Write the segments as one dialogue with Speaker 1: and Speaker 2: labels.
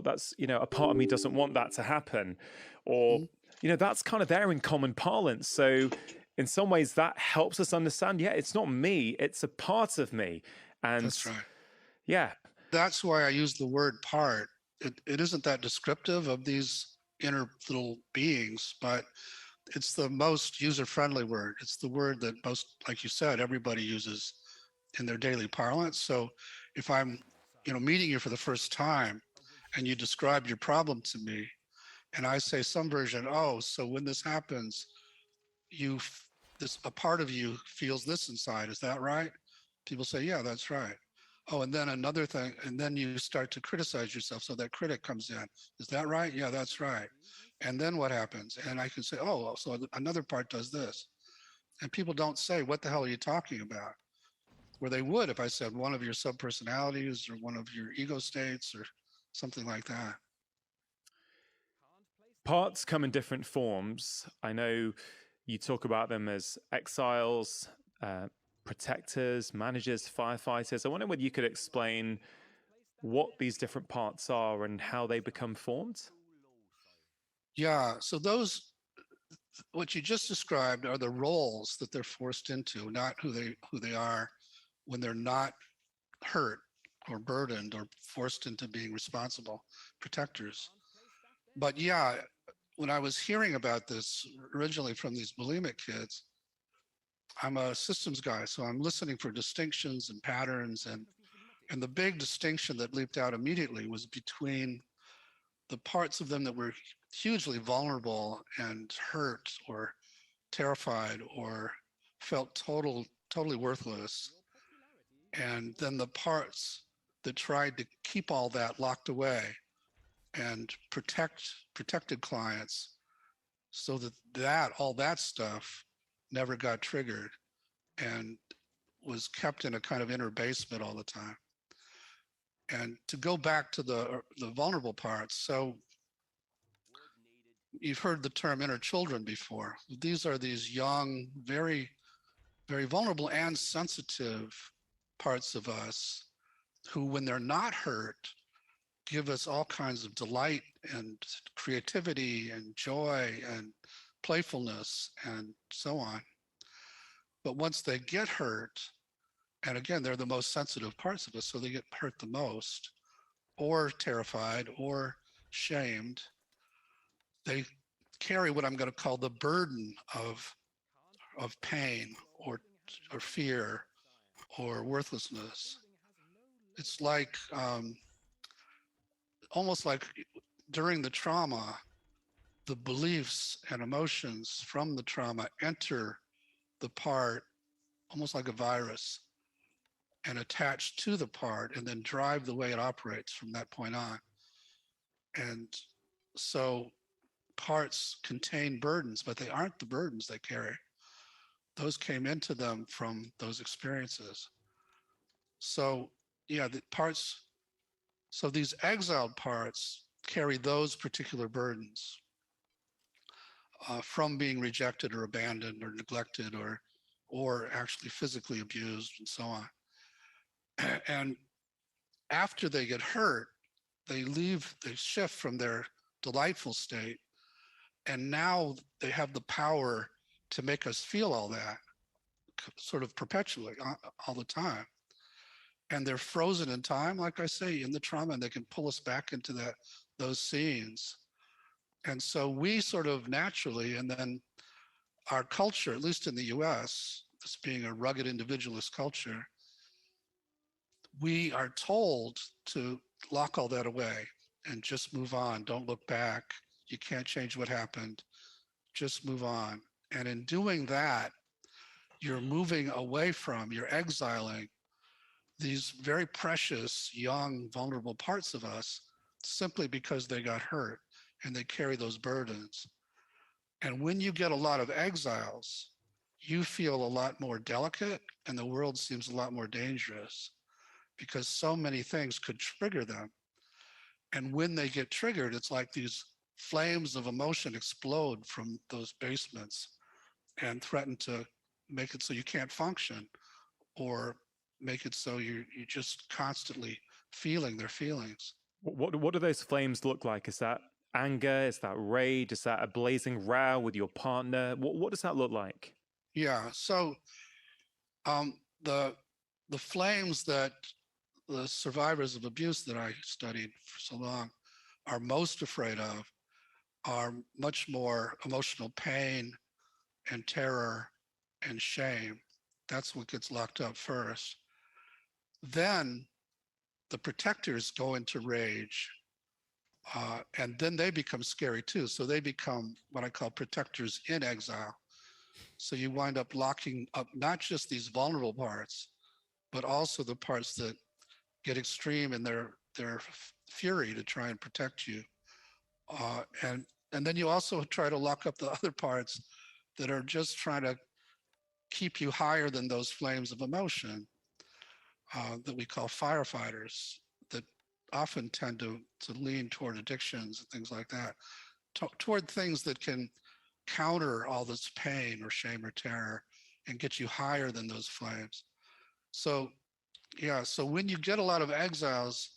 Speaker 1: that's, a part of me doesn't want that to happen. Or, that's kind of there in common parlance. So in some ways that helps us understand, yeah, it's not me, it's a part of me. And
Speaker 2: That's right.
Speaker 1: yeah.
Speaker 2: That's why I use the word part. It isn't that descriptive of these inner little beings, but it's the most user-friendly word. It's the word that most, like you said, everybody uses in their daily parlance. So if I'm, meeting you for the first time and you describe your problem to me and I say some version, oh, so when this happens, a part of you feels this inside. Is that right? People say, yeah, that's right. Oh, and then another thing, and then you start to criticize yourself. So that critic comes in. Is that right? Yeah, that's right. And then what happens? And I can say, oh, so another part does this. And people don't say, what the hell are you talking about? Where they would if I said one of your subpersonalities or one of your ego states or something like that.
Speaker 1: Parts come in different forms. I know you talk about them as exiles, protectors, managers, firefighters. I wonder whether you could explain what these different parts are and how they become formed.
Speaker 2: Yeah, so what you just described are the roles that they're forced into, not who they are when they're not hurt or burdened or forced into being responsible protectors. But yeah, when I was hearing about this originally from these bulimic kids, I'm a systems guy, so I'm listening for distinctions and patterns, and the big distinction that leaped out immediately was between the parts of them that were hugely vulnerable and hurt or terrified or felt totally worthless, and then the parts that tried to keep all that locked away and protected clients so that all that stuff never got triggered and was kept in a kind of inner basement all the time. And to go back to the vulnerable parts, so you've heard the term inner children before. These are these young, very, very vulnerable and sensitive parts of us who, when they're not hurt, give us all kinds of delight and creativity and joy and playfulness and so on. But once they get hurt, and again, they're the most sensitive parts of us, so they get hurt the most, or terrified, or shamed, they carry what I'm going to call the burden of pain or fear or worthlessness. It's like almost like during the trauma, the beliefs and emotions from the trauma enter the part almost like a virus and attach to the part and then drive the way it operates from that point on. And so parts contain burdens, but they aren't the burdens they carry. Those came into them from those experiences. So yeah, the parts, so these exiled parts carry those particular burdens from being rejected or abandoned or neglected or actually physically abused and so on. And after they get hurt, they shift from their delightful state, and now they have the power to make us feel all that sort of perpetually all the time. And they're frozen in time, like I say, in the trauma, and they can pull us back into those scenes. And so we sort of naturally, and then our culture, at least in the US, this being a rugged individualist culture, we are told to lock all that away and just move on. Don't look back. You can't change what happened. Just move on. And in doing that, you're moving away from, you're exiling these very precious, young, vulnerable parts of us simply because they got hurt and they carry those burdens. And when you get a lot of exiles, you feel a lot more delicate and the world seems a lot more dangerous because so many things could trigger them. And when they get triggered, it's like these flames of emotion explode from those basements and threaten to make it so you can't function or make it so you're just constantly feeling their feelings.
Speaker 1: What do those flames look like? Is that anger? Is that rage? Is that a blazing row with your partner? What does that look like?
Speaker 2: Yeah. So the flames that the survivors of abuse that I studied for so long are most afraid of are much more emotional pain and terror and shame. That's what gets locked up first. Then the protectors go into rage, and then they become scary too. So they become what I call protectors in exile. So you wind up locking up not just these vulnerable parts, but also the parts that get extreme in their fury to try and protect you. And then you also try to lock up the other parts that are just trying to keep you higher than those flames of emotion that we call firefighters, that often tend to lean toward addictions and things like that, toward things that can counter all this pain or shame or terror and get you higher than those flames. So yeah, so when you get a lot of exiles,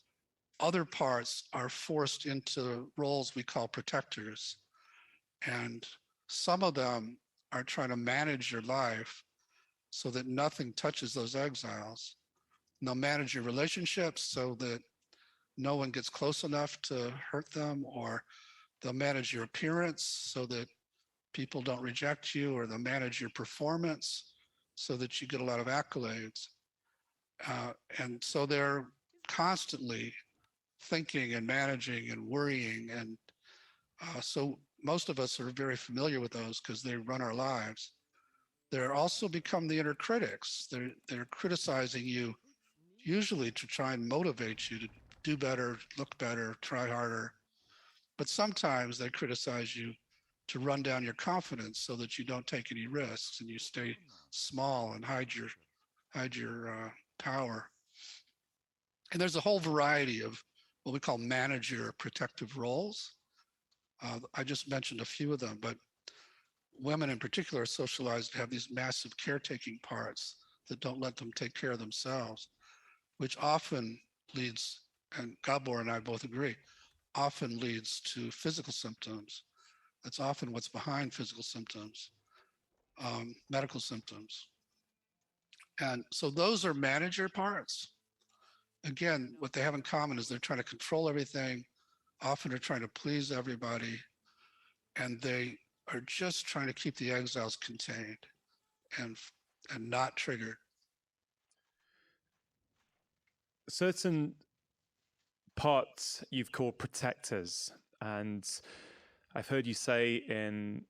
Speaker 2: other parts are forced into roles we call protectors. And some of them are trying to manage your life so that nothing touches those exiles. And they'll manage your relationships so that no one gets close enough to hurt them, or they'll manage your appearance so that people don't reject you, or they'll manage your performance so that you get a lot of accolades. And so they're constantly thinking and managing and worrying. And so most of us are very familiar with those because they run our lives. They're also become the inner critics. They're criticizing you, usually to try and motivate you to do better, look better, try harder. But sometimes they criticize you to run down your confidence so that you don't take any risks and you stay small and hide your power. And there's a whole variety of what we call manager protective roles. I just mentioned a few of them, but women in particular are socialized to have these massive caretaking parts that don't let them take care of themselves, which often leads, and Gabor and I both agree, often leads to physical symptoms. That's often what's behind physical symptoms, medical symptoms. And so those are manager parts. Again, what they have in common is they're trying to control everything, often are trying to please everybody, and they are just trying to keep the exiles contained and not triggered.
Speaker 1: Certain parts you've called protectors, and I've heard you say in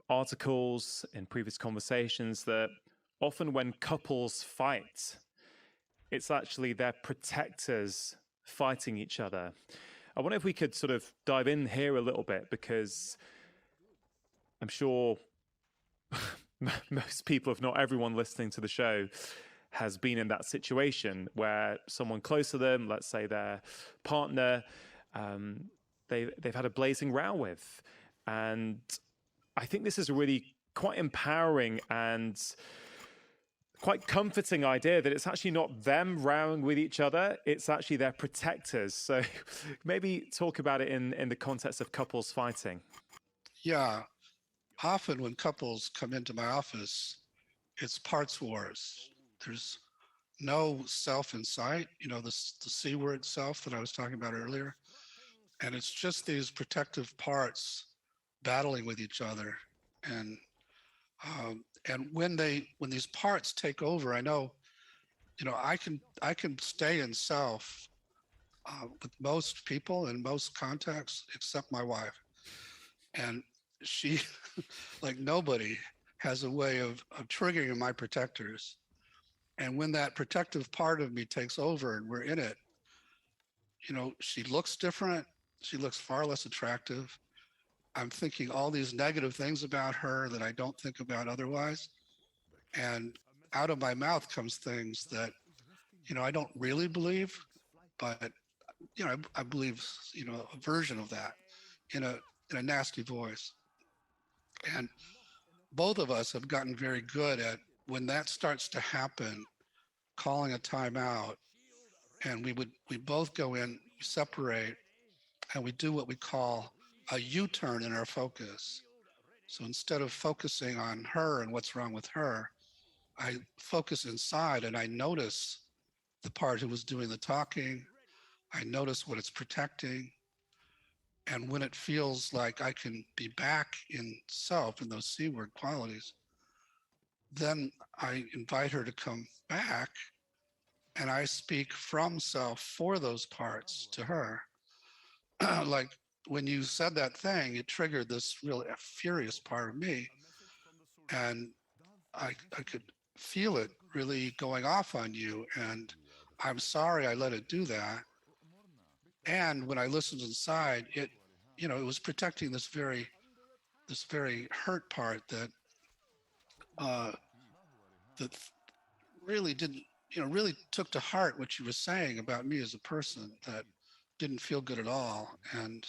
Speaker 1: articles, in previous conversations, that often when couples fight, it's actually their protectors fighting each other. I wonder if we could sort of dive in here a little bit, because I'm sure most people, if not everyone listening to the show, has been in that situation where someone close to them, let's say their partner, they've had a blazing row with. And I think this is a really quite empowering and quite comforting idea that it's actually not them rowing with each other, it's actually their protectors. So maybe talk about it in the context of couples fighting.
Speaker 2: Yeah, often when couples come into my office, it's parts wars. There's no self in sight, the C word self that I was talking about earlier. And it's just these protective parts battling with each other. And when these parts take over, I know, I can stay in self with most people in most contexts except my wife. And she, like nobody, has a way of triggering my protectors. And when that protective part of me takes over and we're in it, she looks different. She looks far less attractive. I'm thinking all these negative things about her that I don't think about otherwise. And out of my mouth comes things that, I don't really believe, but, I believe, a version of that in a nasty voice. And both of us have gotten very good at, when that starts to happen, calling a timeout. And we both go in, separate, and we do what we call a U-turn in our focus. So instead of focusing on her and what's wrong with her, I focus inside and I notice the part who was doing the talking. I notice what it's protecting. And when it feels like I can be back in self, in those C-word qualities, then I invite her to come back and I speak from self for those parts to her. Like when you said that thing, it triggered this really furious part of me. And I could feel it really going off on you. And I'm sorry I let it do that. And when I listened inside, it, you know, it was protecting this very hurt part that that really didn't, you know, really took to heart what you were saying about me as a person that didn't feel good at all. And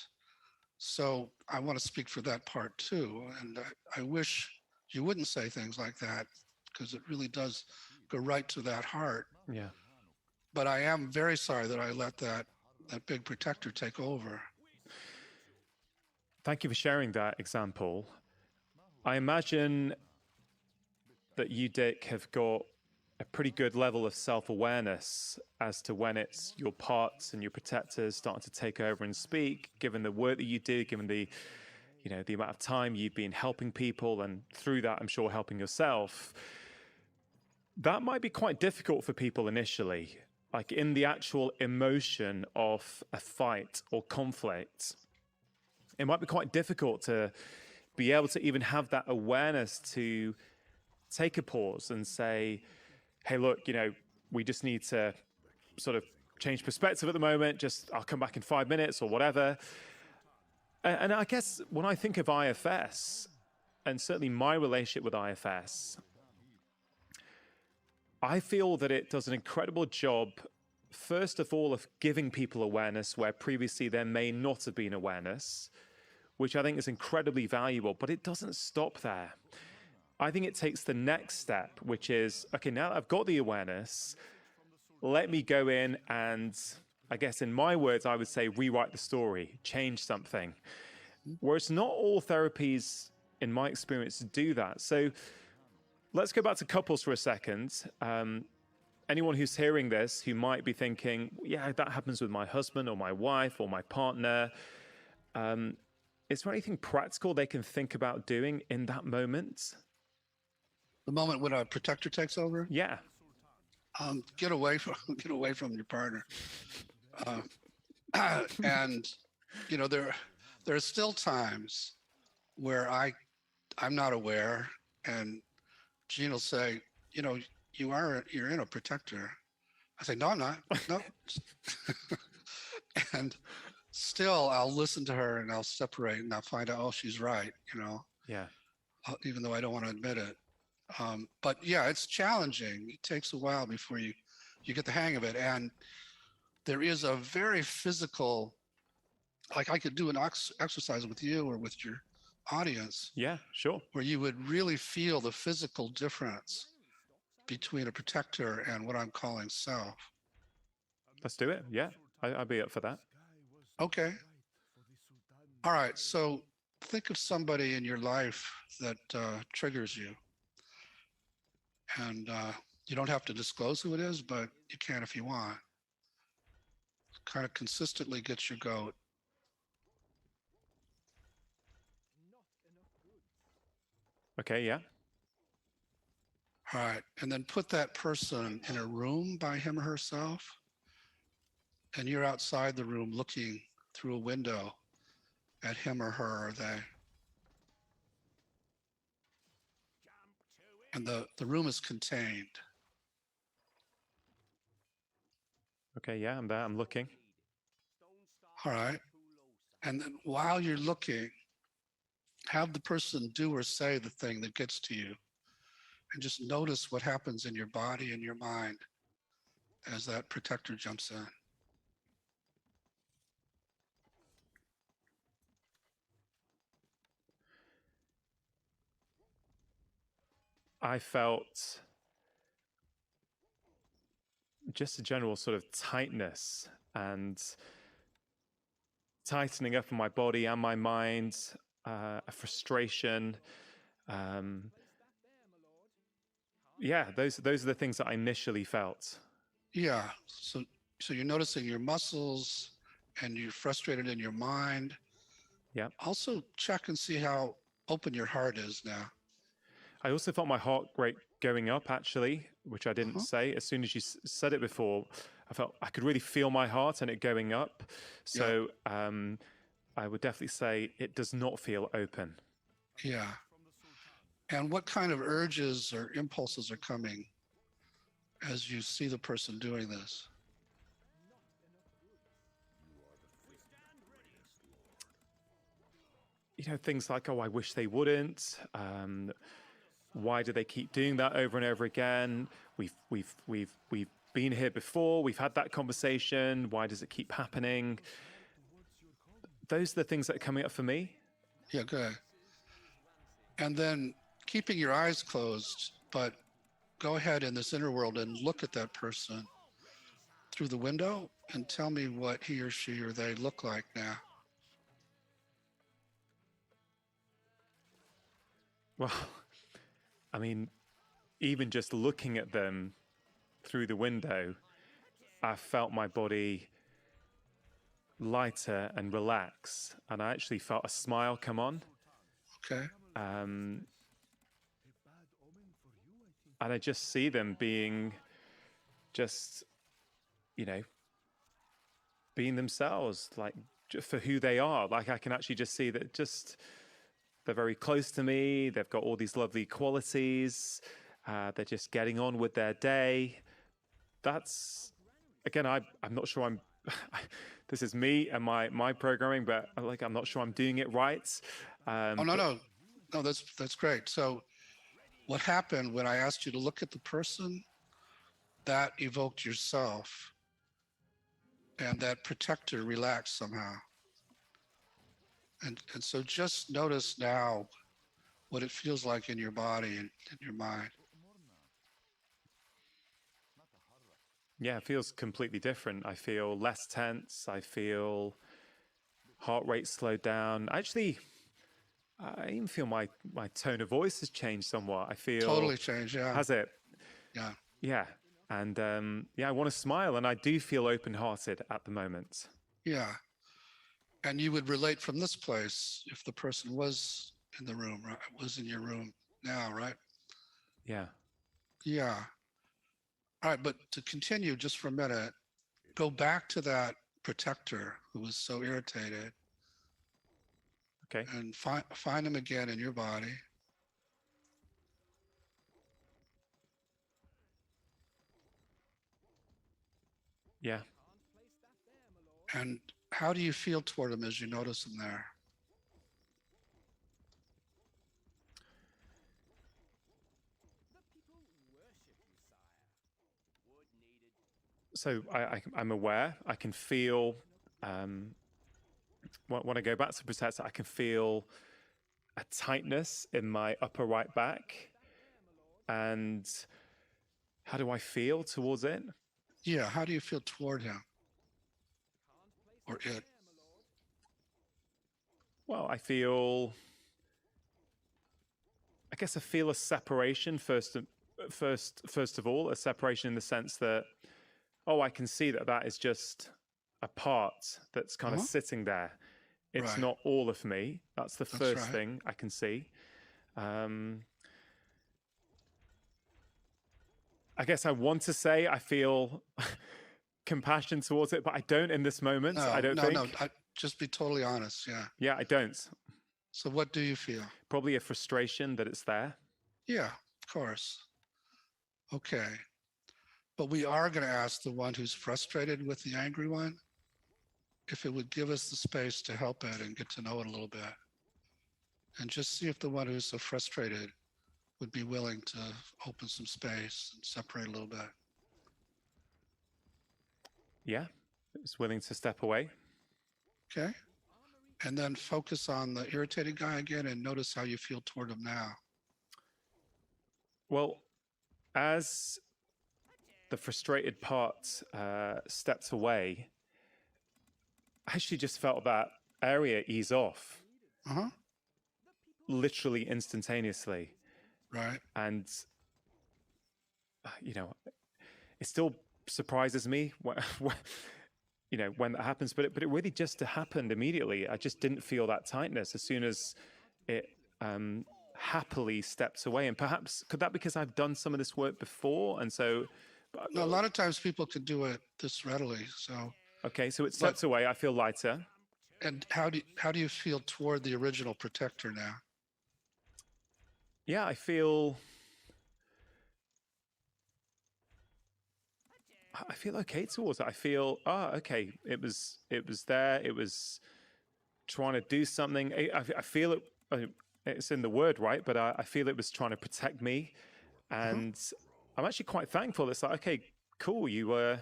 Speaker 2: so I want to speak for that part too. And I wish you wouldn't say things like that because it really does go right to that heart.
Speaker 1: Yeah.
Speaker 2: But I am very sorry that I let that big protector take over.
Speaker 1: Thank you for sharing that example. I imagine that you, Dick, have got a pretty good level of self-awareness as to when it's your parts and your protectors starting to take over and speak, given the work that you do, given the, you know, the amount of time you've been helping people, and through that, I'm sure, helping yourself. That might be quite difficult for people initially, like in the actual emotion of a fight or conflict. It might be quite difficult to be able to even have that awareness to take a pause and say, hey, look, you know, we just need to sort of change perspective at the moment. Just, I'll come back in 5 minutes or whatever. And I guess when I think of IFS, and certainly my relationship with IFS, I feel that it does an incredible job, first of all, of giving people awareness where previously there may not have been awareness, which I think is incredibly valuable, but it doesn't stop there. I think it takes the next step, which is, okay, now that I've got the awareness, let me go in and, I guess in my words, I would say rewrite the story, change something. Whereas not all therapies, in my experience, do that. So let's go back to couples for a second. Anyone who's hearing this who might be thinking, yeah, that happens with my husband or my wife or my partner. Is there anything practical they can think about doing in that moment?
Speaker 2: The moment when a protector takes over?
Speaker 1: Yeah.
Speaker 2: Get away from your partner. And you know, there are still times where I'm not aware, and Gene will say, you know, you're in a protector. I say, no, I'm not. No. And still I'll listen to her and I'll separate and I'll find out, oh, she's right, you know.
Speaker 1: Yeah.
Speaker 2: Even though I don't want to admit it. But yeah, it's challenging. It takes a while before you get the hang of it. And there is a very physical, like I could do an exercise with you or with your audience.
Speaker 1: Yeah, sure.
Speaker 2: Where you would really feel the physical difference between a protector and what I'm calling self.
Speaker 1: Let's do it. Yeah, I'd be up for that.
Speaker 2: Okay. All right. So think of somebody in your life that triggers you. And you don't have to disclose who it is, but you can if you want. Kind of consistently gets your goat.
Speaker 1: Okay, yeah.
Speaker 2: All right. And then put that person in a room by him or herself. And you're outside the room looking through a window at him or her or they. And the room is contained.
Speaker 1: Okay, yeah, I'm there, I'm looking.
Speaker 2: All right. And then while you're looking, have the person do or say the thing that gets to you. And just notice what happens in your body and your mind as that protector jumps in.
Speaker 1: I felt just a general sort of tightness and tightening up in my body and my mind, a frustration. Yeah, those are the things that I initially felt.
Speaker 2: Yeah. So you're noticing your muscles and you're frustrated in your mind.
Speaker 1: Yeah.
Speaker 2: Also check and see how open your heart is now.
Speaker 1: I also felt my heart rate going up, actually, which I didn't say. As soon as you said it before, I felt I could really feel my heart and it going up. So I would definitely say it does not feel open.
Speaker 2: Yeah. And what kind of urges or impulses are coming as you see the person doing this?
Speaker 1: You know, things like, oh, I wish they wouldn't. Why do they keep doing that over and over again? We've been here before. We've had that conversation. Why does it keep happening? Those are the things that are coming up for me.
Speaker 2: Yeah, good. And then keeping your eyes closed, but go ahead in this inner world and look at that person through the window and tell me what he or she or they look like now.
Speaker 1: Well, I mean, even just looking at them through the window, I felt my body lighter and relax, and I actually felt a smile come on.
Speaker 2: Okay.
Speaker 1: And I just see them being just, you know, being themselves, like for who they are. Like I can actually just see that just they're very close to me. They've got all these lovely qualities. They're just getting on with their day. That's, again, I'm not sure I'm, this is me and my programming, but like, I'm not sure I'm doing it right.
Speaker 2: No, that's great. So what happened when I asked you to look at the person, that evoked yourself, and that protector relaxed somehow. And so just notice now what it feels like in your body and in your mind.
Speaker 1: Yeah, it feels completely different. I feel less tense. I feel heart rate slowed down. Actually, I even feel my tone of voice has changed somewhat. I feel
Speaker 2: Totally changed, yeah.
Speaker 1: Has it?
Speaker 2: Yeah.
Speaker 1: Yeah. And yeah, I want to smile, and I do feel open-hearted at the moment.
Speaker 2: Yeah. And you would relate from this place if the person was in the room, right? Was in your room now, right?
Speaker 1: Yeah.
Speaker 2: Yeah. All right, but to continue just for a minute, go back to that protector who was so irritated.
Speaker 1: Okay.
Speaker 2: And find him again in your body.
Speaker 1: Yeah.
Speaker 2: And how do you feel toward him as you notice him there?
Speaker 1: So I'm aware. I can feel, when I go back to protector, I can feel a tightness in my upper right back. And how do I feel towards it?
Speaker 2: Yeah, how do you feel toward him or it?
Speaker 1: Well, I guess I feel a separation first of all, a separation in the sense that, oh, I can see that is just a part that's kind of sitting there. It's not all of me. That's the first thing I can see. I guess I want to say I feel compassion towards it, but I don't in this moment. I don't think.
Speaker 2: No, just be totally honest. Yeah.
Speaker 1: Yeah, I don't.
Speaker 2: So what do you feel?
Speaker 1: Probably a frustration that it's there.
Speaker 2: Yeah, of course. Okay. But we are going to ask the one who's frustrated with the angry one if it would give us the space to help it and get to know it a little bit. And just see if the one who's so frustrated would be willing to open some space and separate a little bit.
Speaker 1: Yeah, it's willing to step away.
Speaker 2: Okay. And then focus on the irritated guy again and notice how you feel toward him now.
Speaker 1: Well, as the frustrated part stepped away, I actually just felt that area ease off
Speaker 2: Uh-huh.
Speaker 1: literally instantaneously.
Speaker 2: Right.
Speaker 1: And, you know, it still surprises me when, you know, when that happens, but it really just happened immediately. I just didn't feel that tightness as soon as it happily steps away. And perhaps, could that because I've done some of this work before? And so...
Speaker 2: No, a lot of times people can do it this readily. So...
Speaker 1: Okay, so it steps away. I feel lighter.
Speaker 2: And how do you feel toward the original protector now?
Speaker 1: Yeah, I feel okay towards it. I feel, okay, it was there. It was trying to do something. I feel it. It's in the word, right? But I feel it was trying to protect me, and I'm actually quite thankful. It's like, okay, cool. You're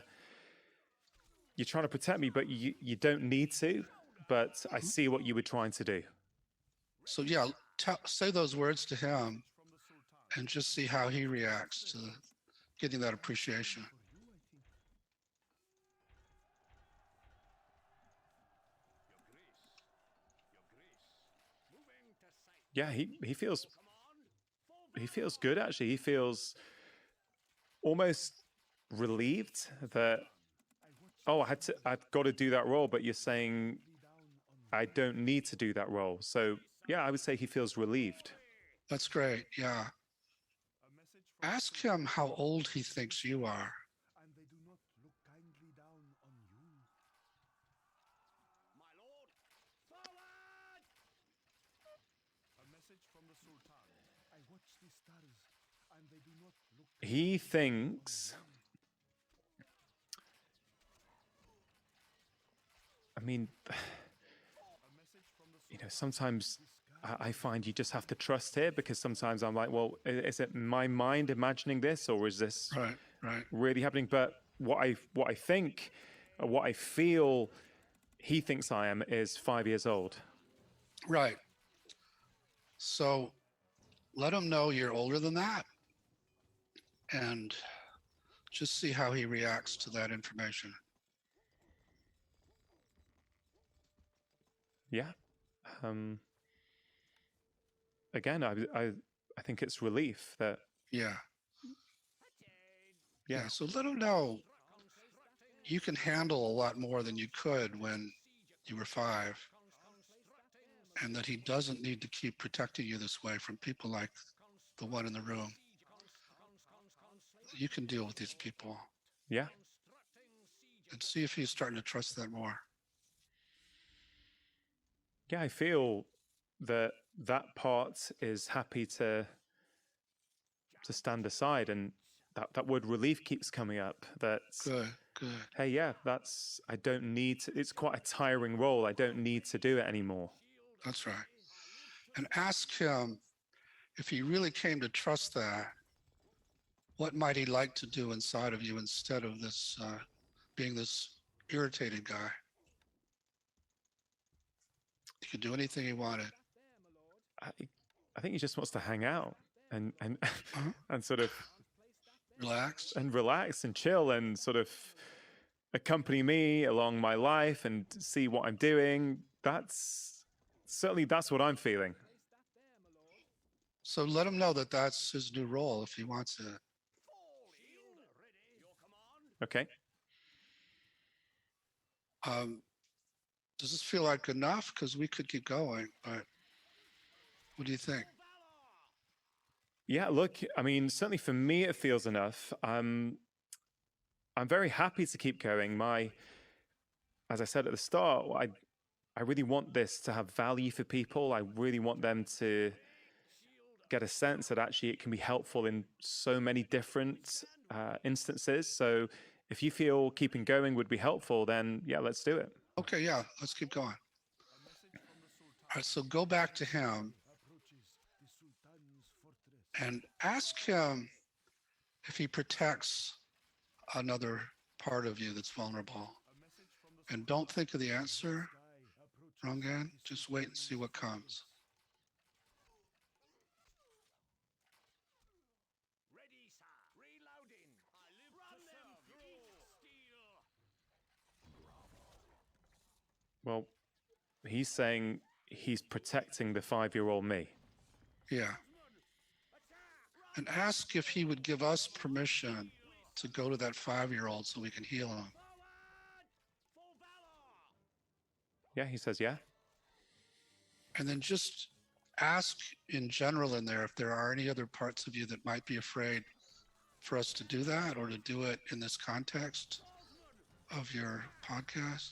Speaker 1: trying to protect me, but you don't need to. But I see what you were trying to do.
Speaker 2: So yeah, say those words to him and just see how he reacts to getting that appreciation.
Speaker 1: Yeah, he feels good, actually. He feels almost relieved that, oh, I've got to do that role, but you're saying I don't need to do that role. So yeah, I would say he feels relieved.
Speaker 2: That's great. Yeah. Ask him how old he thinks you are.
Speaker 1: He thinks, I mean, you know, sometimes I find you just have to trust here, because sometimes I'm like, well, is it my mind imagining this, or is this really happening? But what I think, what I feel he thinks I am is 5 years old.
Speaker 2: Right. So let him know you're older than that, and just see how he reacts to that information.
Speaker 1: Yeah. Again, I think it's relief that...
Speaker 2: Yeah. So let him know you can handle a lot more than you could when you were 5, and that he doesn't need to keep protecting you this way from people like the one in the room. You can deal with these people.
Speaker 1: Yeah.
Speaker 2: And see if he's starting to trust that more.
Speaker 1: Yeah, I feel that part is happy to stand aside, and that word relief keeps coming up. That's
Speaker 2: good.
Speaker 1: Hey, yeah, I don't need to, it's quite a tiring role. I don't need to do it anymore.
Speaker 2: That's right. And ask him, if he really came to trust that, what might he like to do inside of you instead of this being this irritated guy? He could do anything he wanted.
Speaker 1: I think he just wants to hang out and and sort of
Speaker 2: relax
Speaker 1: and chill and sort of accompany me along my life and see what I'm doing. That's what I'm feeling.
Speaker 2: So let him know that that's his new role if he wants it.
Speaker 1: Okay.
Speaker 2: Does this feel like enough? Because we could keep going, but what do you think?
Speaker 1: Yeah, look, I mean, certainly for me, it feels enough. I'm very happy to keep going. As I said at the start, I really want this to have value for people. I really want them to get a sense that actually it can be helpful in so many different instances. So if you feel keeping going would be helpful, then yeah, let's do it.
Speaker 2: Okay, yeah, let's keep going. All right, so go back to him and ask him if he protects another part of you that's vulnerable. And don't think of the answer, Rongan. Just wait and see what comes.
Speaker 1: Well, He's saying he's protecting the 5-year-old me.
Speaker 2: Yeah. And ask if he would give us permission to go to that 5-year-old so we can heal him.
Speaker 1: Yeah, he says, yeah.
Speaker 2: And then just ask in general in there if there are any other parts of you that might be afraid for us to do that or to do it in this context of your podcast.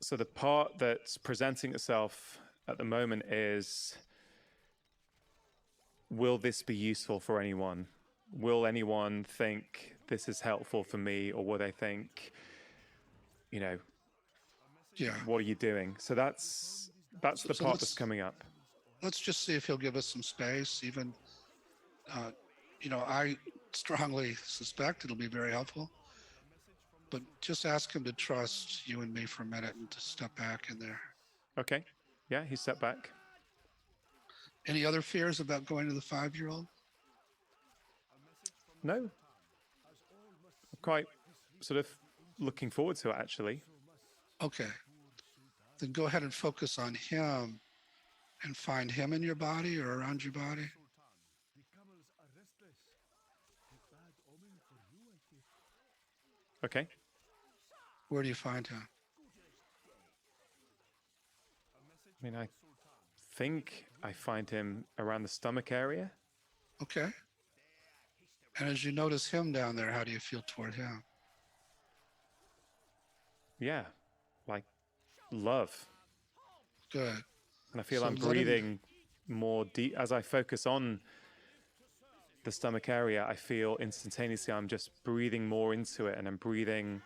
Speaker 1: So the part that's presenting itself at the moment is, will this be useful for anyone? Will anyone think this is helpful for me, or will they think, you know,
Speaker 2: yeah,
Speaker 1: what are you doing? So that's the part that's coming up.
Speaker 2: Let's just see if he'll give us some space. Even, you know, I strongly suspect it'll be very helpful. But just ask him to trust you and me for a minute and to step back in there.
Speaker 1: Okay. Yeah, he stepped back.
Speaker 2: Any other fears about going to the 5-year-old?
Speaker 1: No. I'm quite sort of looking forward to it, actually.
Speaker 2: Okay. Then go ahead and focus on him and find him in your body or around your body.
Speaker 1: Okay.
Speaker 2: Where do you find him?
Speaker 1: I mean, I think I find him around the stomach area.
Speaker 2: Okay. And as you notice him down there, how do you feel toward him?
Speaker 1: Yeah, like love.
Speaker 2: Good.
Speaker 1: And I feel
Speaker 2: So
Speaker 1: I'm breathing more deep as I focus on the stomach area. I feel instantaneously I'm just breathing more into it, and I'm breathing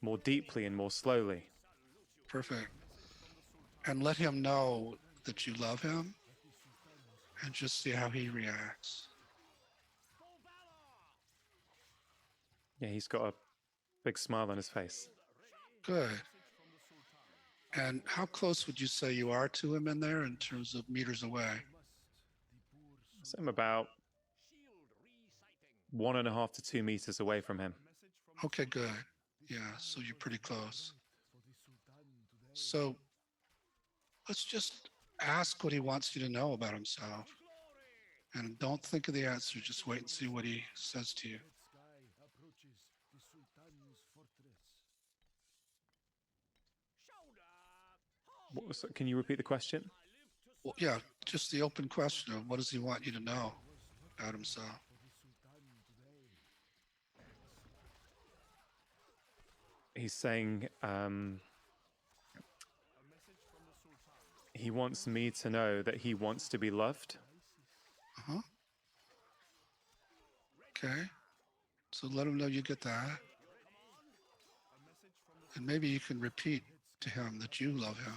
Speaker 1: more deeply and more slowly.
Speaker 2: Perfect. And let him know that you love him and just see how he reacts.
Speaker 1: Yeah, he's got a big smile on his face.
Speaker 2: Good. And how close would you say you are to him in there in terms of meters away?
Speaker 1: So I'm about 1.5 to 2 meters away from him.
Speaker 2: Okay, good. Yeah, so you're pretty close. So let's just ask what he wants you to know about himself. And don't think of the answer, just wait and see what he says to you.
Speaker 1: Can you repeat the question?
Speaker 2: Well, yeah, just the open question of what does he want you to know about himself?
Speaker 1: He's saying he wants me to know that he wants to be loved.
Speaker 2: Uh-huh. Okay. So let him know you get that. And maybe you can repeat to him that you love him.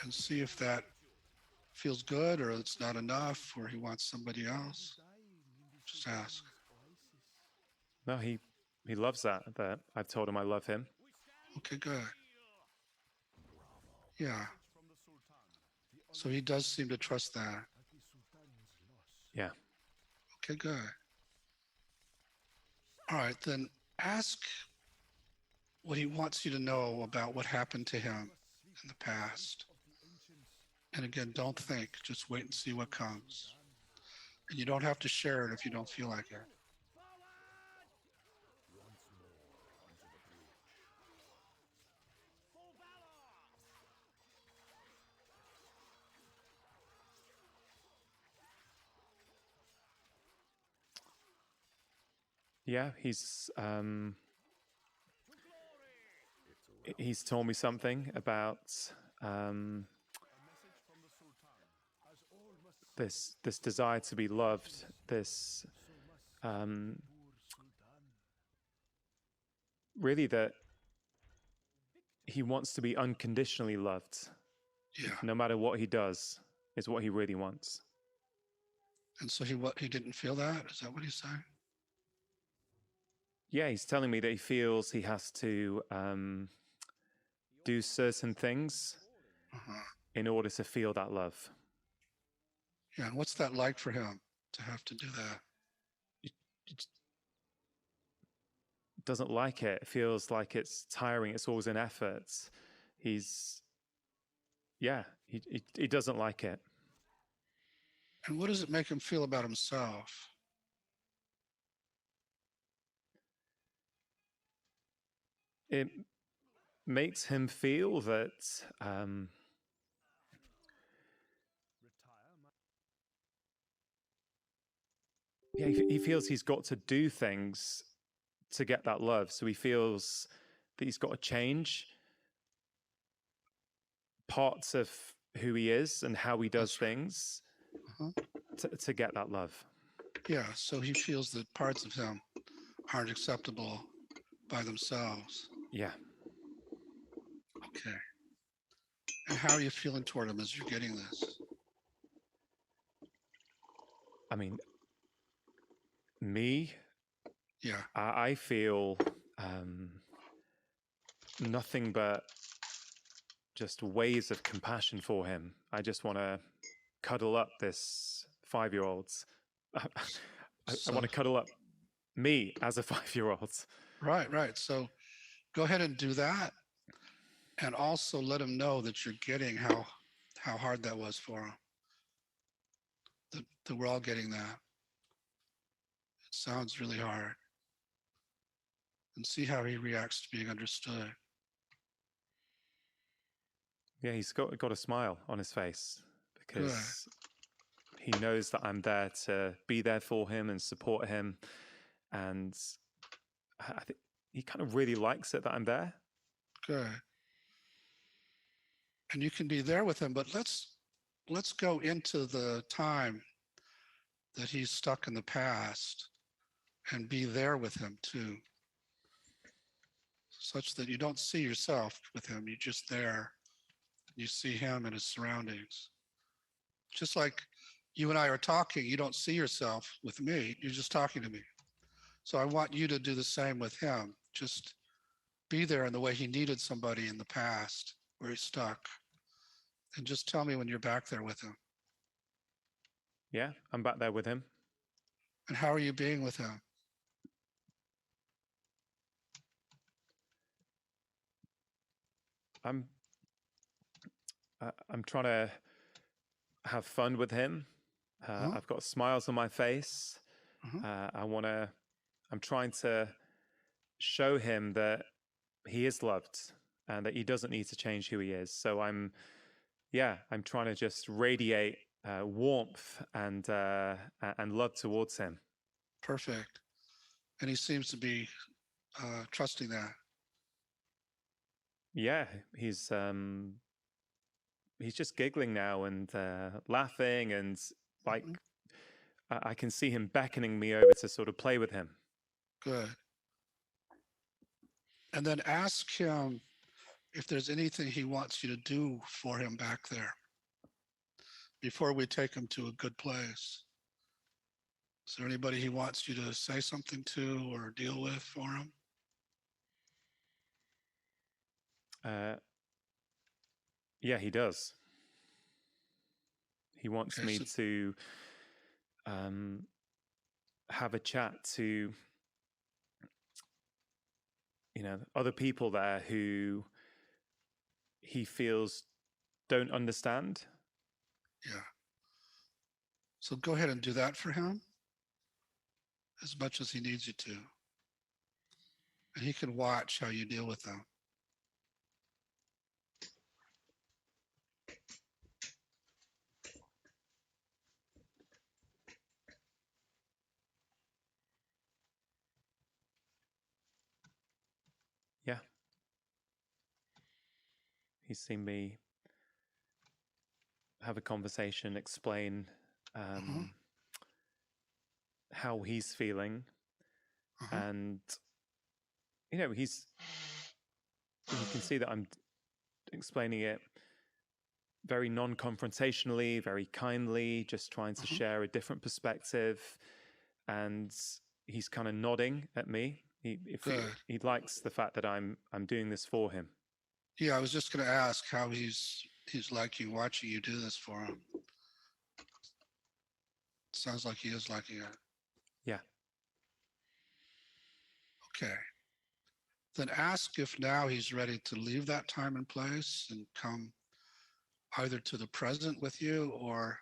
Speaker 2: And see if that feels good or it's not enough or he wants somebody else. Just ask.
Speaker 1: No, he loves that I've told him I love him.
Speaker 2: Okay, good. Yeah. So he does seem to trust that.
Speaker 1: Yeah.
Speaker 2: Okay, good. All right, then ask what he wants you to know about what happened to him in the past. And again, don't think, just wait and see what comes. And you don't have to share it if you don't feel like it.
Speaker 1: Yeah, he's told me something about this desire to be loved, this really that he wants to be unconditionally loved.
Speaker 2: Yeah.
Speaker 1: No matter what he does is what he really wants.
Speaker 2: And so he didn't feel that? Is that what he's saying?
Speaker 1: Yeah, he's telling me that he feels he has to do certain things in order to feel that love.
Speaker 2: Yeah, and what's that like for him to have to do that?
Speaker 1: He just doesn't like it. It feels like it's tiring. It's always an effort. He's, yeah, he doesn't like it.
Speaker 2: And what does it make him feel about himself?
Speaker 1: It makes him feel that yeah, he feels he's got to do things to get that love. So he feels that he's got to change parts of who he is and how he does things to get that love.
Speaker 2: Yeah, so he feels that parts of him aren't acceptable by themselves.
Speaker 1: Yeah.
Speaker 2: Okay. And how are you feeling toward him as you're getting this?
Speaker 1: I mean, me,
Speaker 2: Yeah.
Speaker 1: I feel nothing but just waves of compassion for him. I just want to cuddle up this 5-year-old. I want to cuddle up me as a 5-year-old.
Speaker 2: Right. So go ahead and do that. And also let him know that you're getting how hard that was for him. That we're all getting that. It sounds really hard. And see how he reacts to being understood.
Speaker 1: Yeah, he's got a smile on his face because he knows that I'm there to be there for him and support him. And I think he kind of really likes it that I'm there.
Speaker 2: Good. And you can be there with him, but let's go into the time that he's stuck in the past and be there with him too, such that you don't see yourself with him. You're just there. You see him and his surroundings. Just like you and I are talking, you don't see yourself with me. You're just talking to me. So I want you to do the same with him. Just be there in the way he needed somebody in the past where he's stuck. And just tell me when you're back there with him.
Speaker 1: Yeah, I'm back there with him.
Speaker 2: And how are you being with him?
Speaker 1: I'm trying to have fun with him. I've got smiles on my face. I'm trying to show him that he is loved and that he doesn't need to change who he is. So I'm trying to just radiate warmth and love towards him.
Speaker 2: Perfect. And he seems to be trusting that.
Speaker 1: Yeah, he's just giggling now and laughing, and like I can see him beckoning me over to sort of play with him.
Speaker 2: Good. And then ask him if there's anything he wants you to do for him back there before we take him to a good place. Is there anybody he wants you to say something to or deal with for him?
Speaker 1: Yeah, he does. He wants me to have a chat to, other people there who he feels don't understand.
Speaker 2: Yeah. So go ahead and do that for him as much as he needs you to. And he can watch how you deal with them.
Speaker 1: Yeah. He's seen me have a conversation, explain how he's feeling. And, you can see that I'm explaining it very non-confrontationally, very kindly, just trying to share a different perspective. And he's kind of nodding at me. He likes the fact that I'm doing this for him.
Speaker 2: Yeah, I was just going to ask how he's liking watching you do this for him. Sounds like he is liking it.
Speaker 1: Yeah.
Speaker 2: Okay. Then ask if now he's ready to leave that time and place and come either to the present with you or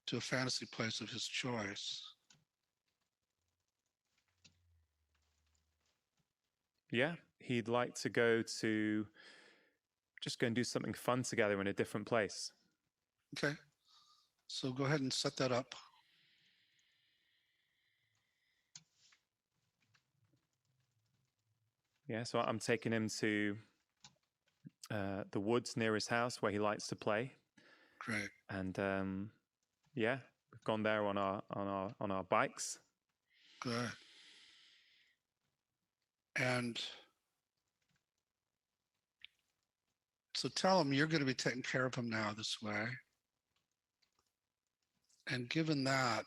Speaker 2: to a fantasy place of his choice.
Speaker 1: Yeah, he'd like to go to just go and do something fun together in a different place.
Speaker 2: Okay. So go ahead and set that up.
Speaker 1: Yeah, so I'm taking him to the woods near his house where he likes to play.
Speaker 2: Great.
Speaker 1: And yeah, we've gone there on our bikes.
Speaker 2: Good. And so tell him you're going to be taking care of him now this way. And given that,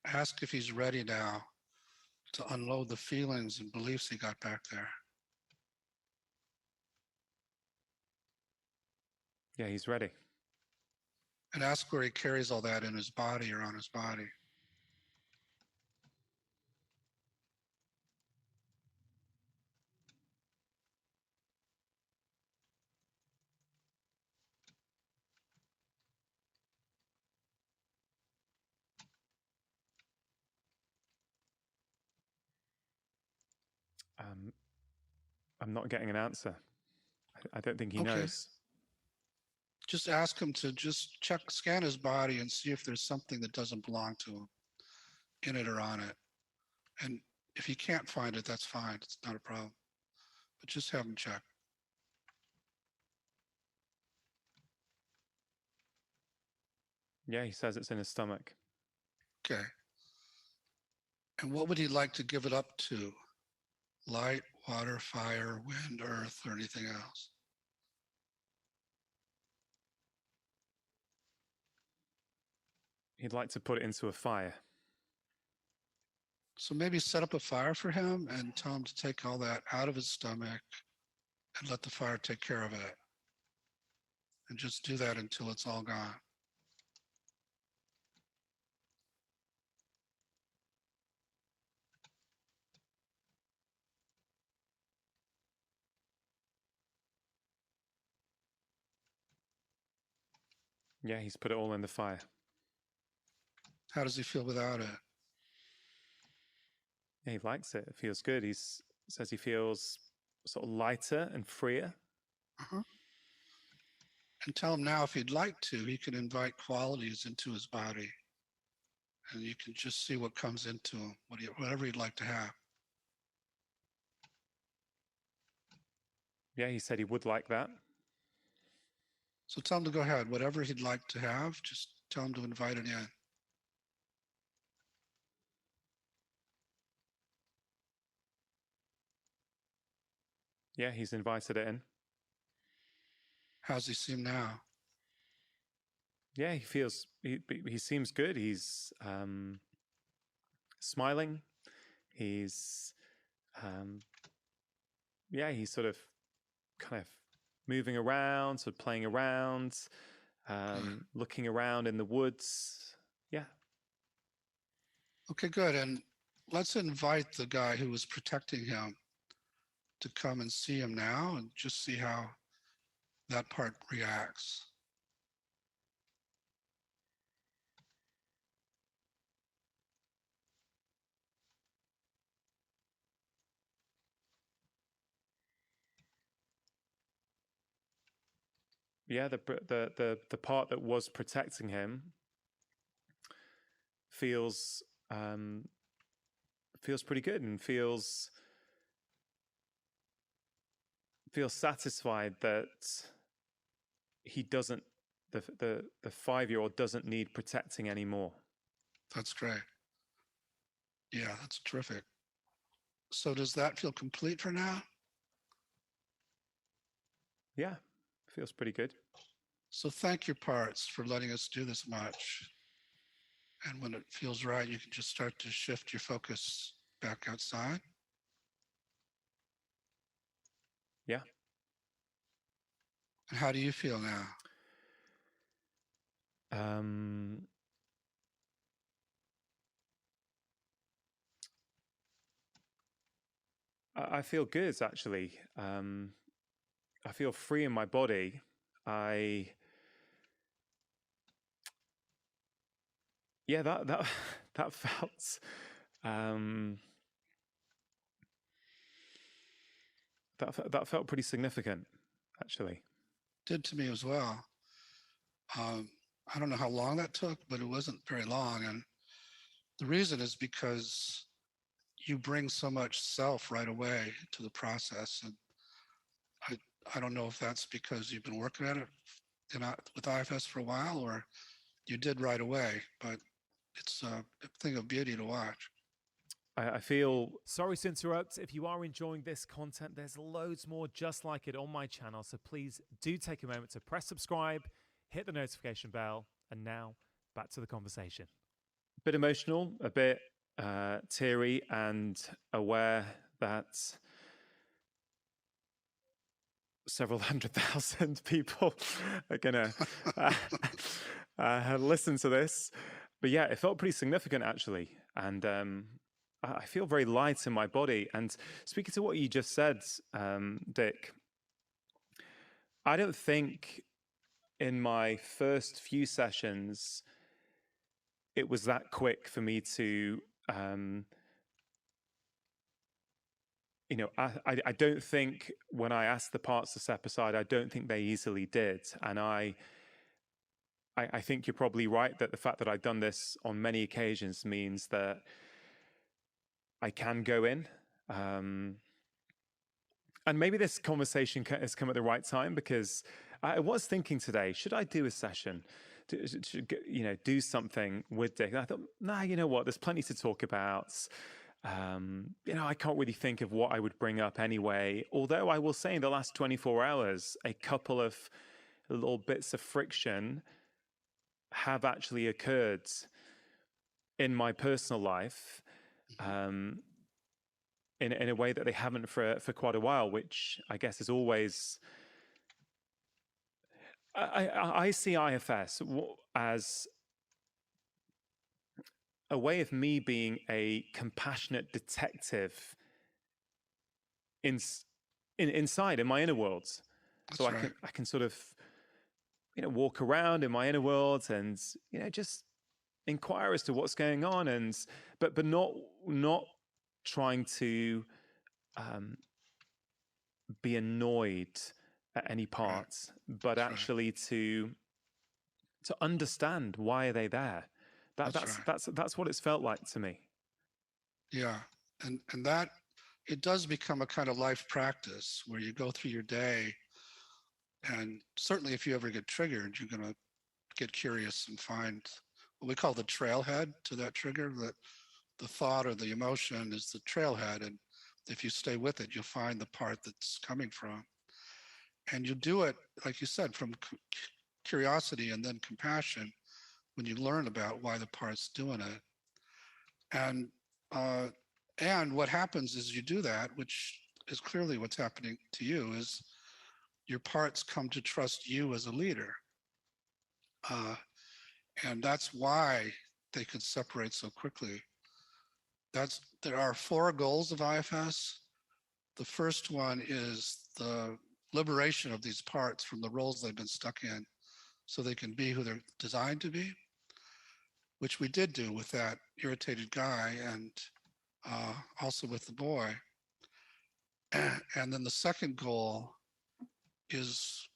Speaker 2: ask if he's ready now to unload the feelings and beliefs he got back there.
Speaker 1: Yeah, he's ready.
Speaker 2: And ask where he carries all that in his body or on his body.
Speaker 1: I'm not getting an answer. I don't think he knows.
Speaker 2: Just ask him to just scan his body and see if there's something that doesn't belong to him in it or on it. And if he can't find it, that's fine. It's not a problem. But just have him check.
Speaker 1: Yeah, he says it's in his stomach.
Speaker 2: Okay. And what would he like to give it up to? Light, water, fire, wind, earth, or anything else?
Speaker 1: He'd like to put it into a fire.
Speaker 2: So maybe set up a fire for him and tell him to take all that out of his stomach and let the fire take care of it. And just do that until it's all gone.
Speaker 1: Yeah, he's put it all in the fire.
Speaker 2: How does he feel without it?
Speaker 1: Yeah, he likes it. It feels good. He says he feels sort of lighter and freer.
Speaker 2: And tell him now if he'd like to, he can invite qualities into his body. And you can just see what comes into him, whatever he'd like to have.
Speaker 1: Yeah, he said he would like that.
Speaker 2: So tell him to go ahead. Whatever he'd like to have, just tell him to invite it in.
Speaker 1: Yeah, he's invited it in.
Speaker 2: How's he seem now?
Speaker 1: Yeah, he seems good. He's smiling. He's yeah, he's sort of kind of moving around, sort of playing around, looking around in the woods. Yeah.
Speaker 2: Okay, good. And let's invite the guy who was protecting him to come and see him now and just see how that part reacts.
Speaker 1: Yeah, the part that was protecting him feels pretty good and feels satisfied that he doesn't the 5-year-old doesn't need protecting anymore.
Speaker 2: That's great. Yeah, that's terrific. So does that feel complete for now?
Speaker 1: Yeah, feels pretty good.
Speaker 2: So thank your parts for letting us do this much. And when it feels right, you can just start to shift your focus back outside.
Speaker 1: Yeah.
Speaker 2: And how do you feel now?
Speaker 1: I feel good, actually. I feel free in my body. Yeah, that felt that felt pretty significant, actually.
Speaker 2: Did to me as well. I don't know how long that took, but it wasn't very long. And the reason is because you bring so much self right away to the process. And I don't know if that's because you've been working at it with IFS for a while, or you did right away, but it's a thing of beauty to watch.
Speaker 1: I feel...
Speaker 3: Sorry to interrupt. If you are enjoying this content, there's loads more just like it on my channel. So please do take a moment to press subscribe, hit the notification bell, and now back to the conversation.
Speaker 1: A bit emotional, a bit teary, and aware that several 100,000 people are gonna listen to this. But yeah, it felt pretty significant, actually. And I feel very light in my body. And speaking to what you just said, Dick, I don't think in my first few sessions it was that quick for me to, you know, I don't think when I asked the parts to step aside, I don't think they easily did. And I think you're probably right that the fact that I've done this on many occasions means that I can go in. And maybe this conversation has come at the right time, because I was thinking today, should I do a session? You know, do something with Dick? And I thought, nah, you know what? There's plenty to talk about. You know, I can't really think of what I would bring up anyway. Although I will say in the last 24 hours, a couple of little bits of friction have actually occurred in my personal life, in a way that they haven't for quite a while, which I guess is always... I see IFS as a way of me being a compassionate detective inside in my inner worlds. So I can sort of, you know, walk around in my inner world and, you know, just inquire as to what's going on, and but not trying to be annoyed at any parts, but actually to understand why are they there. That's what it's felt like to me.
Speaker 2: Yeah, and that it does become a kind of life practice where you go through your day, and certainly if you ever get triggered, you're going to get curious and find what we call the trailhead to that trigger. That the thought or the emotion is the trailhead, and if you stay with it, you'll find the part that's coming from. And you do it, like you said, from curiosity and then compassion when you learn about why the part's doing it. And what happens is you do that, which is clearly what's happening to you, is your parts come to trust you as a leader. And that's why they could separate so quickly. There are 4 goals of IFS. The first one is the liberation of these parts from the roles they've been stuck in, so they can be who they're designed to be, which we did do with that irritated guy, and also with the boy. And then the second goal is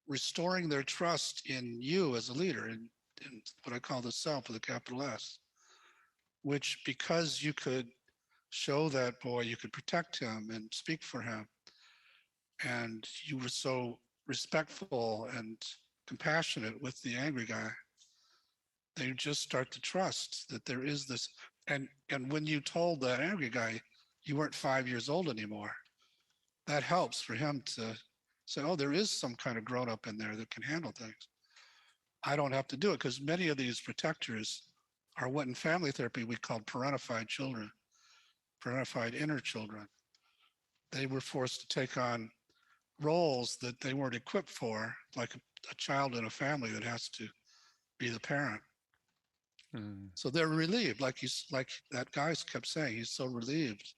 Speaker 2: restoring their trust in you as a leader, in what I call the self with a capital S, which, because you could show that boy, you could protect him and speak for him, and you were so respectful and compassionate with the angry guy, they just start to trust that there is this. And when you told that angry guy you weren't 5 years old anymore, that helps for him to say, oh, there is some kind of grown up in there that can handle things. I don't have to do it, because many of these protectors are what in family therapy we call parentified children, parentified inner children. They were forced to take on roles that they weren't equipped for, like a child in a family that has to be the parent. So they're relieved, like that guy kept saying, he's so relieved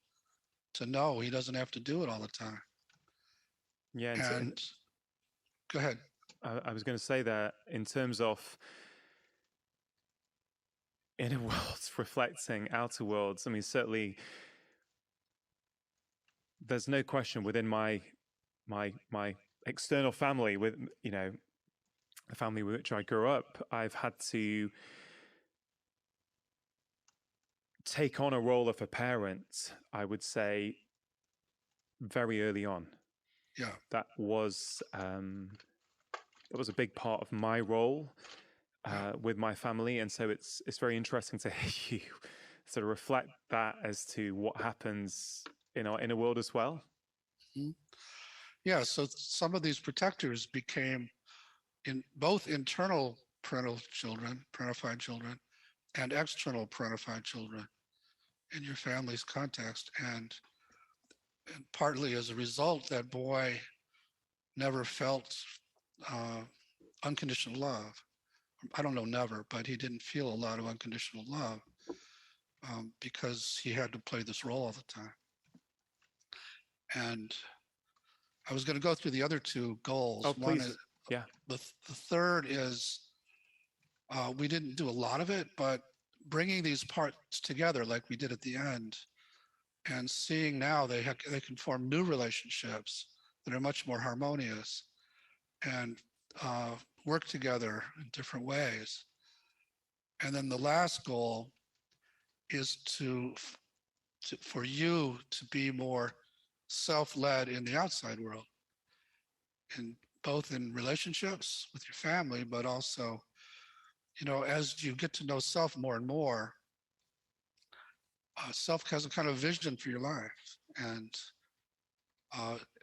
Speaker 2: know he doesn't have to do it all the time.
Speaker 1: Yeah,
Speaker 2: And go ahead.
Speaker 1: I was going to say that in terms of inner worlds reflecting outer worlds, I mean, certainly there's no question within my external family, with, you know, the family with which I grew up, I've had to take on a role of a parent, I would say, very early on.
Speaker 2: Yeah.
Speaker 1: That was a big part of my role with my family, and so it's very interesting to hear you sort of reflect that as to what happens in our inner world as well.
Speaker 2: Mm-hmm. Yeah, so some of these protectors became in both internal parental children, parentified children, and external parentified children in your family's context. And partly as a result, that boy never felt unconditional love. I don't know never, but he didn't feel a lot of unconditional love because he had to play this role all the time. And I was going to go through the other two goals.
Speaker 1: Oh, please.
Speaker 2: One is,
Speaker 1: yeah.
Speaker 2: The third is we didn't do a lot of it, but bringing these parts together like we did at the end, and seeing now they can form new relationships that are much more harmonious and work together in different ways. And then the last goal is for you to be more self-led in the outside world, in both in relationships with your family, but also, you know, as you get to know self more and more, self has a kind of vision for your life, and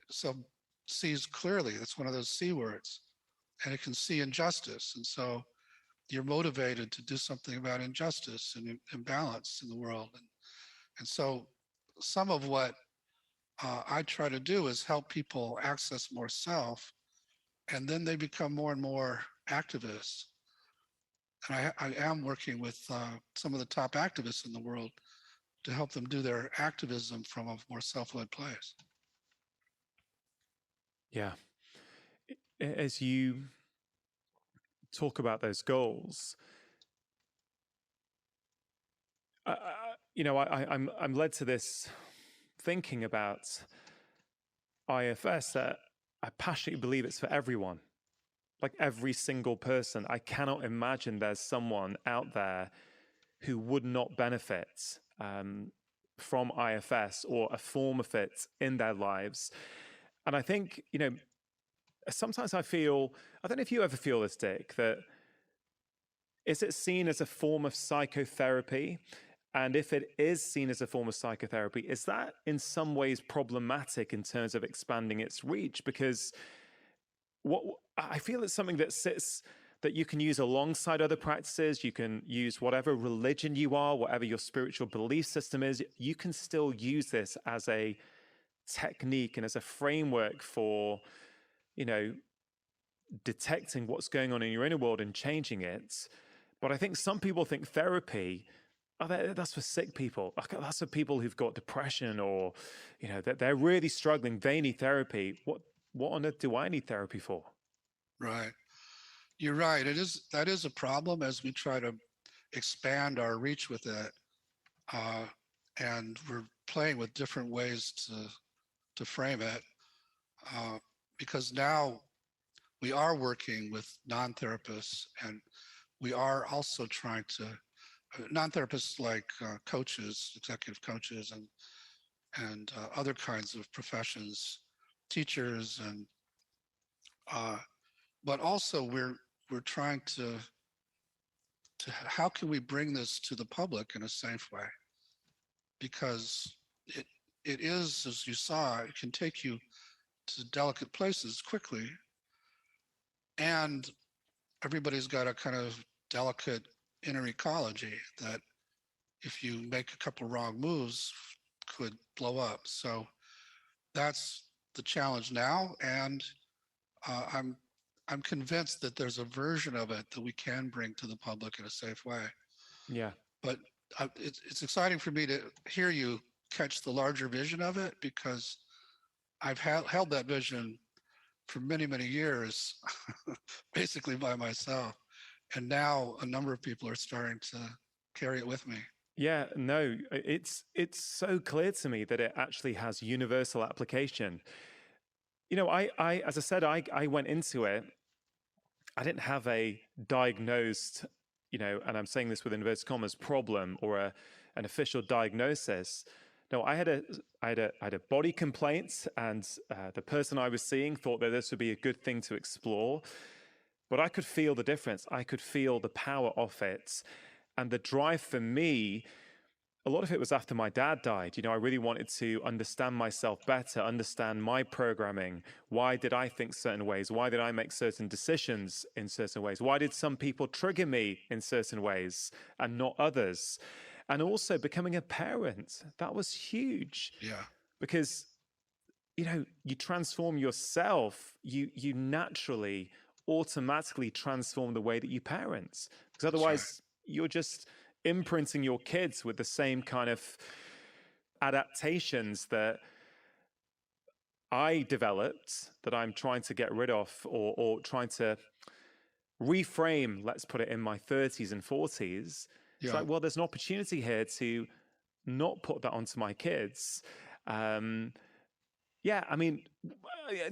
Speaker 2: self sees clearly. That's one of those C words, and it can see injustice, and so you're motivated to do something about injustice and imbalance in the world. And so some of what I try to do is help people access more self, and then they become more and more activists. And I am working with some of the top activists in the world to help them do their activism from a more self-led place.
Speaker 1: Yeah. As you talk about those goals, you know, I'm led to this thinking about IFS that I passionately believe it's for everyone, like every single person. I cannot imagine there's someone out there who would not benefit from IFS or a form of it in their lives. And I think, you know, sometimes I feel, I don't know if you ever feel this, Dick, that is it seen as a form of psychotherapy? And if it is seen as a form of psychotherapy, is that in some ways problematic in terms of expanding its reach? Because what I feel it's something that sits, that you can use alongside other practices. You can use whatever religion you are, whatever your spiritual belief system is. You can still use this as a technique and as a framework for, you know, detecting what's going on in your inner world and changing it. But I think some people think therapy, oh, that's for sick people. That's for people who've got depression, or, you know, that they're really struggling. They need therapy. What on earth do I need therapy for?
Speaker 2: Right. You're right. That is a problem as we try to expand our reach with it. And we're playing with different ways to frame it. Because now we are working with non-therapists, and we are also trying to, non-therapists like coaches, executive coaches, and other kinds of professions, teachers, and but also we're trying to how can we bring this to the public in a safe way? Because it is, as you saw, it can take you to delicate places quickly, and everybody's got a kind of delicate inner ecology that if you make a couple wrong moves could blow up. So that's the challenge now, and I'm convinced that there's a version of it that we can bring to the public in a safe way.
Speaker 1: Yeah.
Speaker 2: But it's exciting for me to hear you catch the larger vision of it, because I've held that vision for many, many years, basically by myself. And now a number of people are starting to carry it with me.
Speaker 1: Yeah, no, it's so clear to me that it actually has universal application. You know, I as I said, I went into it. I didn't have a diagnosed, you know, and I'm saying this with inverted commas, problem or an official diagnosis. No, I had a body complaint, and the person I was seeing thought that this would be a good thing to explore. But I could feel the difference. I could feel the power of it. And the drive for me, a lot of it was after my dad died. You know, I really wanted to understand myself better, understand my programming. Why did I think certain ways? Why did I make certain decisions in certain ways? Why did some people trigger me in certain ways and not others? And also becoming a parent, that was huge.
Speaker 2: Yeah.
Speaker 1: Because, you know, you transform yourself, you naturally, automatically transform the way that you parent. Because otherwise, you're just imprinting your kids with the same kind of adaptations that I developed, that I'm trying to get rid of, or trying to reframe, let's put it, in my 30s and 40s. It's like, well, there's an opportunity here to not put that onto my kids. Yeah, I mean,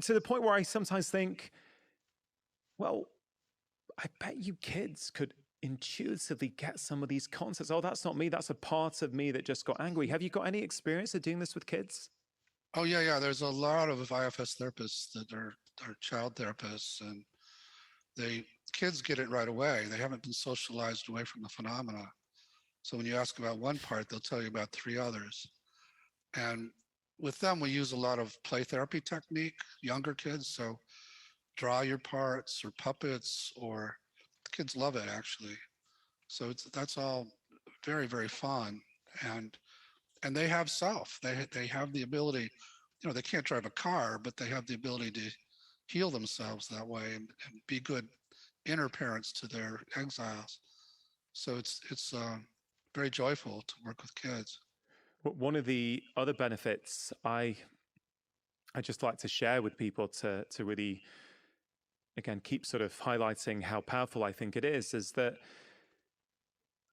Speaker 1: to the point where I sometimes think, well, I bet you kids could intuitively get some of these concepts. Oh, that's not me. That's a part of me that just got angry. Have you got any experience of doing this with kids?
Speaker 2: Oh, yeah. There's a lot of IFS therapists that are child therapists, and kids get it right away. They haven't been socialized away from the phenomena. So when you ask about one part, they'll tell you about 3 others. And with them, we use a lot of play therapy technique, younger kids. So draw your parts or puppets, or the kids love it, actually. So that's all very, very fun. And they have self. They have the ability, you know, they can't drive a car, but they have the ability to heal themselves that way and be good inner parents to their exiles. So it's very joyful to work with kids.
Speaker 1: One of the other benefits I just like to share with people to really, again, keep sort of highlighting how powerful I think it is that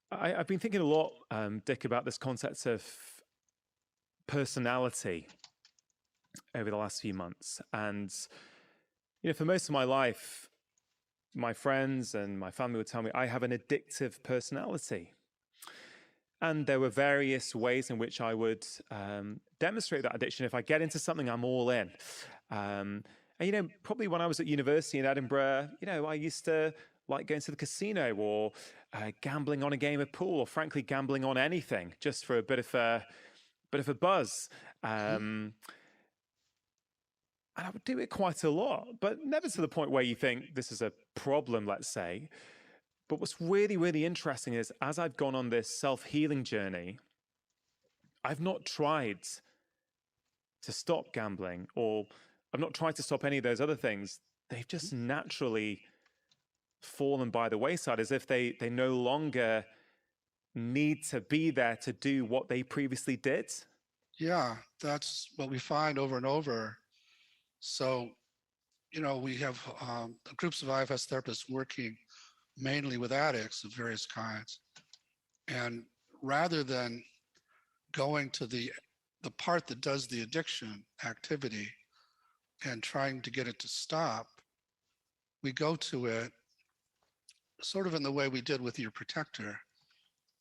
Speaker 1: I've been thinking a lot, Dick, about this concept of personality over the last few months. And, you know, for most of my life, my friends and my family would tell me I have an addictive personality. And there were various ways in which I would demonstrate that addiction. If I get into something, I'm all in. And, you know, probably when I was at university in Edinburgh, you know, I used to like going to the casino, or gambling on a game of pool, or frankly, gambling on anything just for a bit of a buzz. And I would do it quite a lot, but never to the point where you think this is a problem, let's say. But what's really, really interesting is, as I've gone on this self-healing journey, I've not tried to stop gambling, or I've not tried to stop any of those other things. They've just naturally fallen by the wayside, as if they no longer need to be there to do what they previously did.
Speaker 2: Yeah, that's what we find over and over. So, you know, we have groups of IFS therapists working mainly with addicts of various kinds. And rather than going to the part that does the addiction activity and trying to get it to stop, we go to it sort of in the way we did with your protector,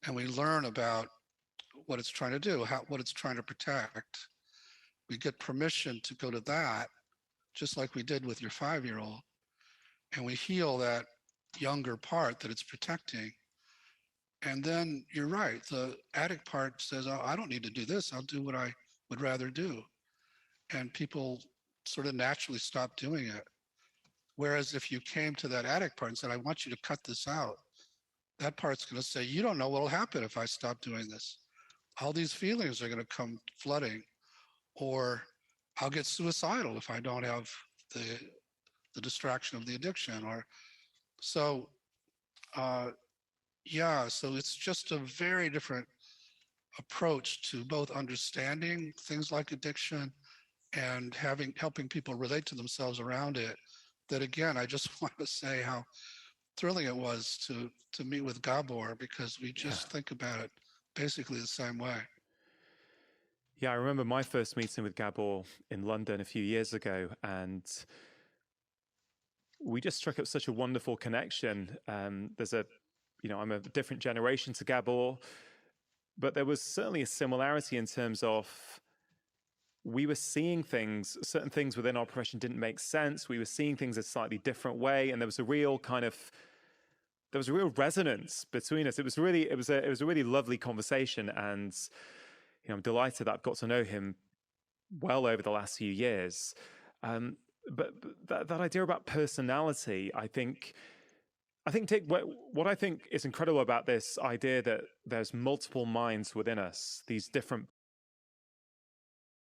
Speaker 2: and we learn about what it's trying to do, what it's trying to protect. We get permission to go to that, just like we did with your 5-year-old, and we heal that younger part that it's protecting. And then you're right, the addict part says, oh, I don't need to do this, I'll do what I would rather do. And people sort of naturally stop doing it. Whereas if you came to that addict part and said, I want you to cut this out, that part's going to say, you don't know what will happen if I stop doing this. All these feelings are going to come flooding, or I'll get suicidal if I don't have the distraction of the addiction. Or so yeah, so it's just a very different approach to both understanding things like addiction and helping people relate to themselves around it, that again, I just want to say how thrilling it was to meet with Gabor, because we just think about it basically the same way.
Speaker 1: Yeah, I remember my first meeting with Gabor in London a few years ago, and we just struck up such a wonderful connection. There's a, you know, I'm a different generation to Gabor, but there was certainly a similarity in terms of we were seeing things, certain things within our profession didn't make sense. We were seeing things a slightly different way, and there was a real resonance between us. It was a really lovely conversation, and you know, I'm delighted that I've got to know him well over the last few years. But that idea about personality, I think, Dick, what I think is incredible about this idea that there's multiple minds within us, these different